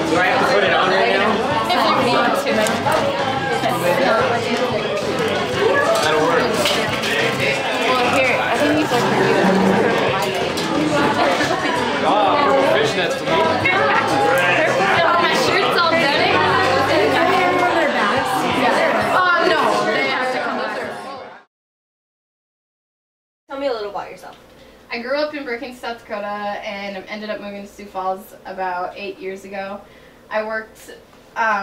Do I have to put it on right now? If you want to. That'll work. Well, here, I think these are for you. Oh, purple fishnets for me. My shirt's all dirty. Oh, no. They have to come with her. Tell me a little about yourself. I grew up in Brookings, South Dakota, and ended up moving to Sioux Falls about 8 years ago. I worked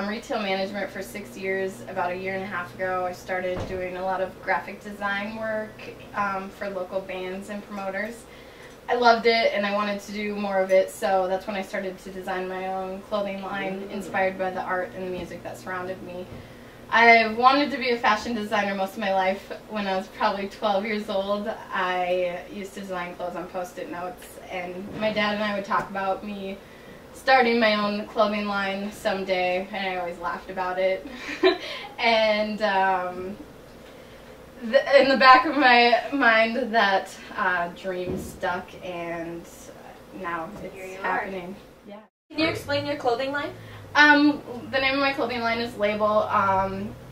retail management for 6 years. About a year and a half ago, I started doing a lot of graphic design work for local bands and promoters. I loved it, and I wanted to do more of it, so that's when I started to design my own clothing line, inspired by the art and the music that surrounded me. I wanted to be a fashion designer most of my life. When I was probably 12 years old, I used to design clothes on Post-it notes, and my dad and I would talk about me starting my own clothing line someday, and I always laughed about it. And in the back of my mind, that dream stuck, and now it's happening. Yeah. Can you explain your clothing line? The name of my clothing line is Label,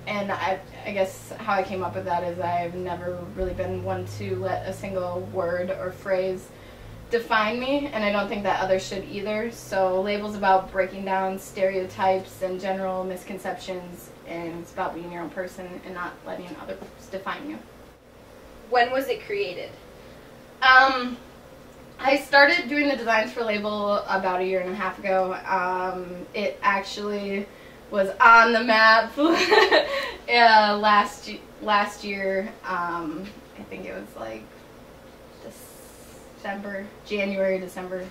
and I guess how I came up with that is I've never really been one to let a single word or phrase define me, and I don't think that others should either. So Label's about breaking down stereotypes and general misconceptions, and it's about being your own person and not letting others define you. When was it created? I started doing the designs for Label about a year and a half ago. It actually was on the map last year. I think it was like January, December,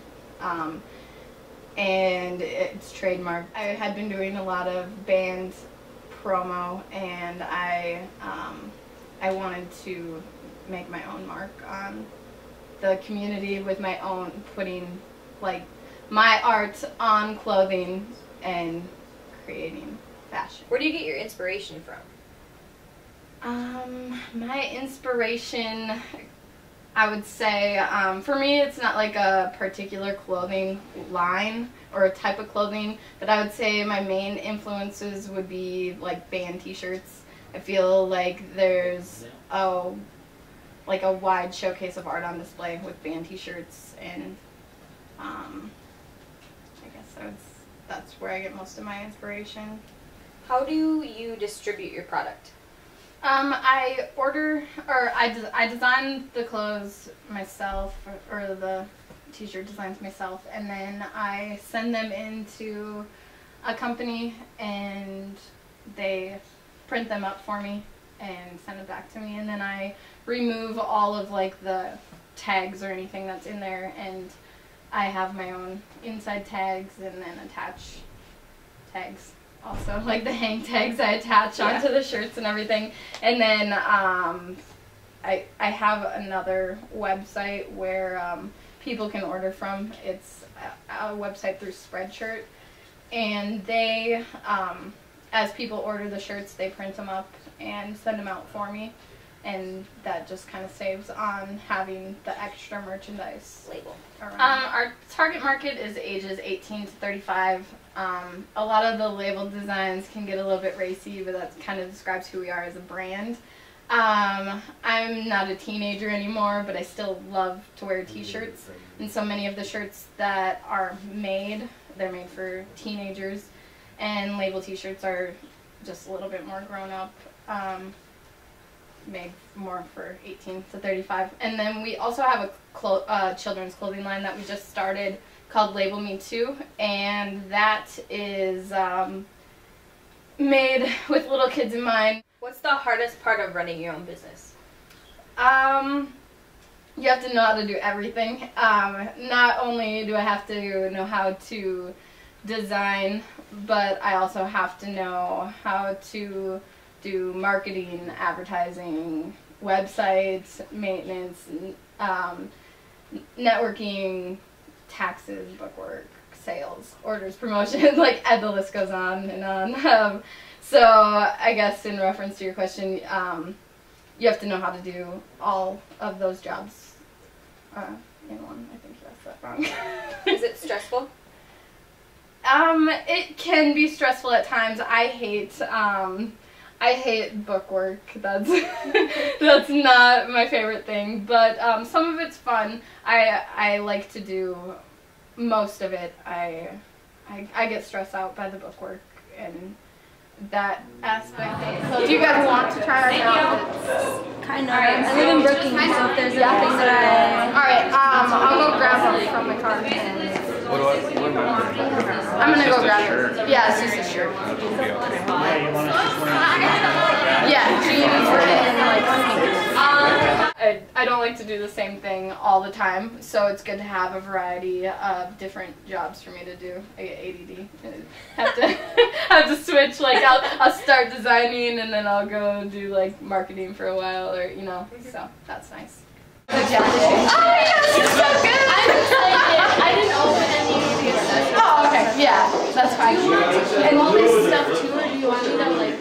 and it's trademarked. I had been doing a lot of band promo, and I wanted to make my own mark on the community with my own, putting like my art on clothing and creating fashion. Where do you get your inspiration from? My inspiration, I would say, for me, it's not like a particular clothing line or a type of clothing, but I would say my main influences would be like band t-shirts. I feel like there's like a wide showcase of art on display with band t-shirts, and I guess that's where I get most of my inspiration. How do you distribute your product? I design the clothes myself, or the t-shirt designs myself, and then I send them into a company, and they print them up for me and send it back to me, and then I remove all of like the tags or anything that's in there, and I have my own inside tags, and then attach tags also, like the hang tags I attach onto the shirts and everything. And then I have another website where people can order from. It's a website through Spreadshirt, and they as people order the shirts, they print them up and send them out for me, and that just kind of saves on having the extra merchandise Label around. Our target market is ages 18 to 35. A lot of the label designs can get a little bit racy, but that kind of describes who we are as a brand. I'm not a teenager anymore, but I still love to wear t-shirts, and so many of the shirts that are made, they're made for teenagers, and label t-shirts are just a little bit more grown up, made more for 18 to 35. And then we also have a children's clothing line that we just started called Label Me Too, and that is made with little kids in mind. What's the hardest part of running your own business? You have to know how to do everything. Not only do I have to know how to design, but I also have to know how to do marketing, advertising, websites, maintenance, networking, taxes, bookwork, sales, orders, promotions, like the list goes on and on. So I guess in reference to your question, you have to know how to do all of those jobs in one. I think you asked that wrong. Is it stressful? It can be stressful at times. I hate book work. That's that's not my favorite thing. But some of it's fun. I like to do most of it. I get stressed out by the book work and that aspect. So do you guys want to try our outfits? Kind of. I live in Brookings, so if there's anything that I... Alright, I'll go grab them from the car. I'm gonna go grab it. Yeah, it's just a shirt. Yeah, jeans and like I don't like to do the same thing all the time, so it's good to have a variety of different jobs for me to do. I get ADD. Have to switch. Like I'll start designing and then I'll go do like marketing for a while, or you know. So that's nice. The jelly. Oh yes, it's so good. I'm excited. I didn't open any of these. Oh okay, yeah, that's fine. And all this stuff too, or do you want me to like?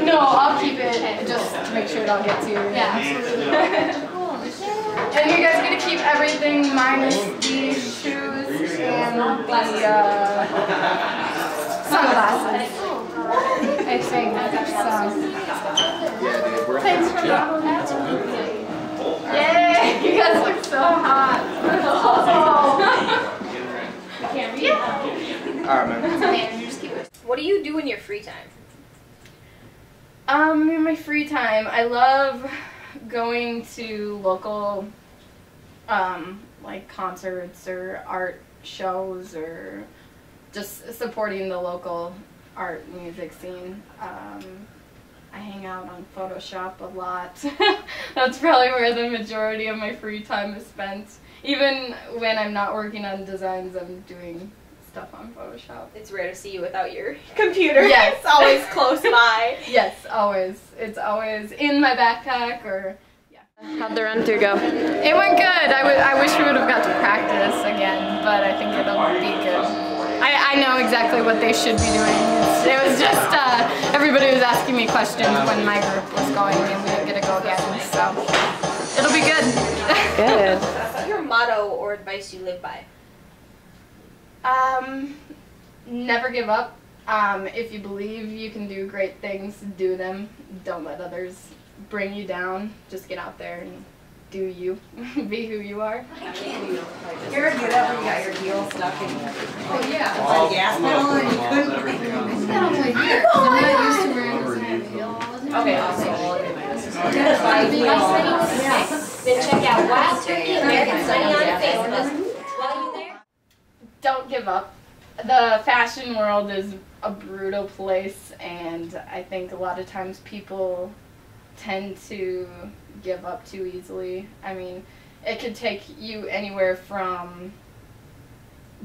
No, I'll keep it just to make sure it all gets to you. Yeah. And you guys are gonna keep everything minus the shoes and the sunglasses. I think so. Thanks for that. Yay! You guys look so hot. Alright, man. What do you do in your free time? In my free time, I love going to local, like concerts or art shows or just supporting the local art music scene. I hang out on Photoshop a lot. That's probably where the majority of my free time is spent. Even when I'm not working on designs, I'm doing stuff on Photoshop. It's rare to see you without your computer. Yes. It's always close by. Yes, always. It's always in my backpack or, yeah. How'd the run through go? It went good. I wish we would have got to practice again, but I think it'll be good. I know exactly what they should be doing. It was just, everybody was asking me questions when my group was going and we didn't get to go again, so it'll be good. Good. What's your motto or advice you live by? Never give up. If you believe you can do great things, do them. Don't let others bring you down. Just get out there and do you. Be who you are. You're good at when you got your heel stuck in. Oh yeah. It's like gas pedal and you couldn't. It's not only here. I'm not used to wearing this kind of heel all the time. Okay, awesome. Then check out Wild Turkey American Sunny on Facebook. While you're there, Don't give up. The fashion world is a brutal place, and I think a lot of times people tend to give up too easily. I mean, it could take you anywhere from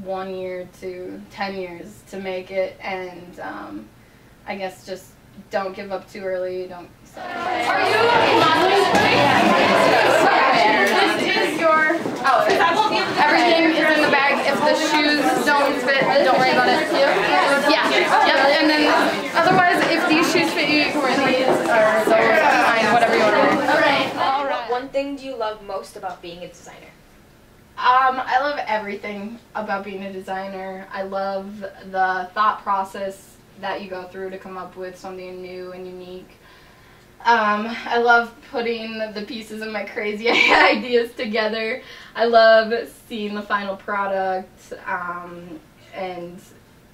1 year to 10 years to make it, and I guess just don't give up too early. Don't sacrifice. Are you This is your outfit. Everything is in the bag. If the shoes don't fit, don't worry about it. Yeah. Yep. And then otherwise, if these shoes fit you, you can wear these or those. Fine, whatever you want to wear. All right. what one thing do you love most about being a designer? I love everything about being a designer. I love the thought process that you go through to come up with something new and unique. I love putting the pieces of my crazy ideas together. I love seeing the final product, and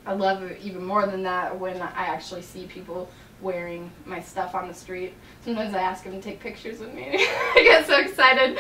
I love it even more than that when I actually see people wearing my stuff on the street. Sometimes I ask them to take pictures with me. I get so excited.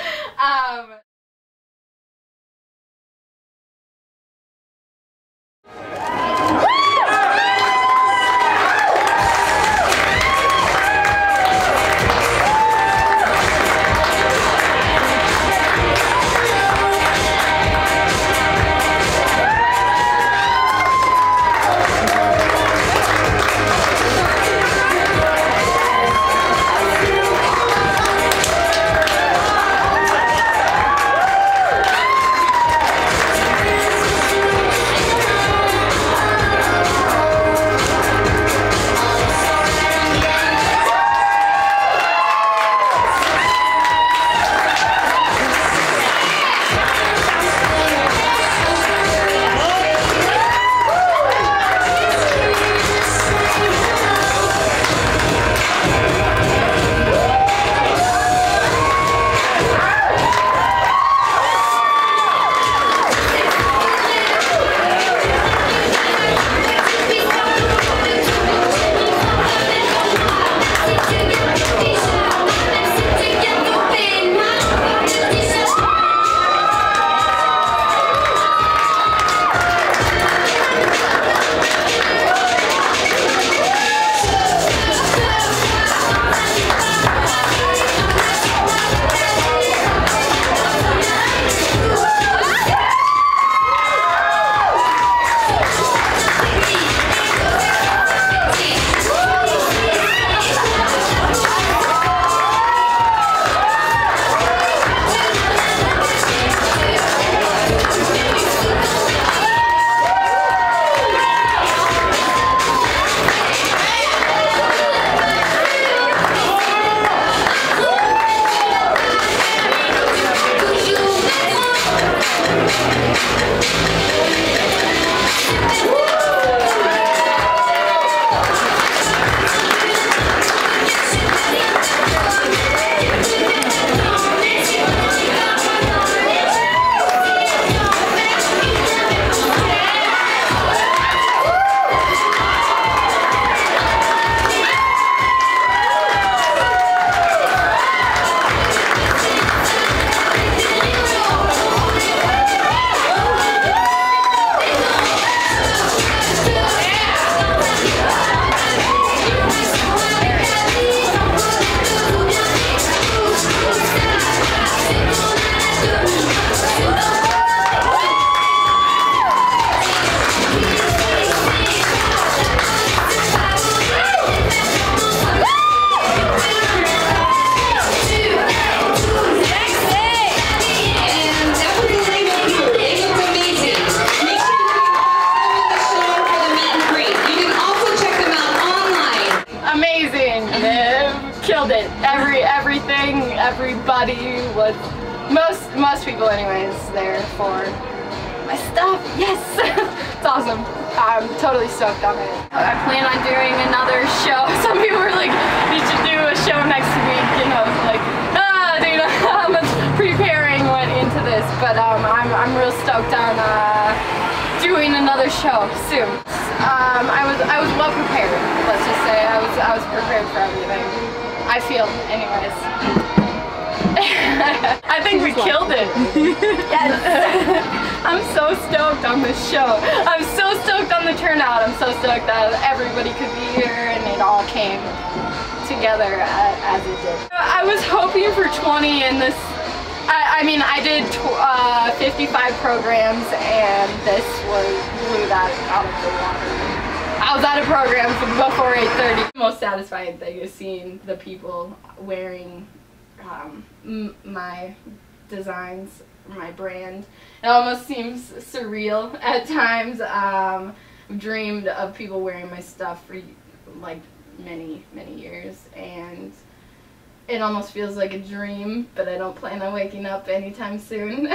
everybody was, most people anyways, there for my stuff. Yes! It's awesome. I'm totally stoked on it. I plan on doing another show. Some people were like, you should do a show next week, you know, like, dude, how much preparing went into this, but I'm real stoked on doing another show soon. I was well prepared, let's just say. I was prepared for everything. I feel, anyways. I think we killed it. Yes. I'm so stoked on this show. I'm so stoked on the turnout. I'm so stoked that everybody could be here and it all came together as it did. I was hoping for 20 in this. I mean, I did 55 programs and this blew that out of the water. I was at a program before 8:30. The most satisfying thing is seeing the people wearing my designs, my brand. It almost seems surreal at times. I've dreamed of people wearing my stuff for like many years, and it almost feels like a dream, but I don't plan on waking up anytime soon.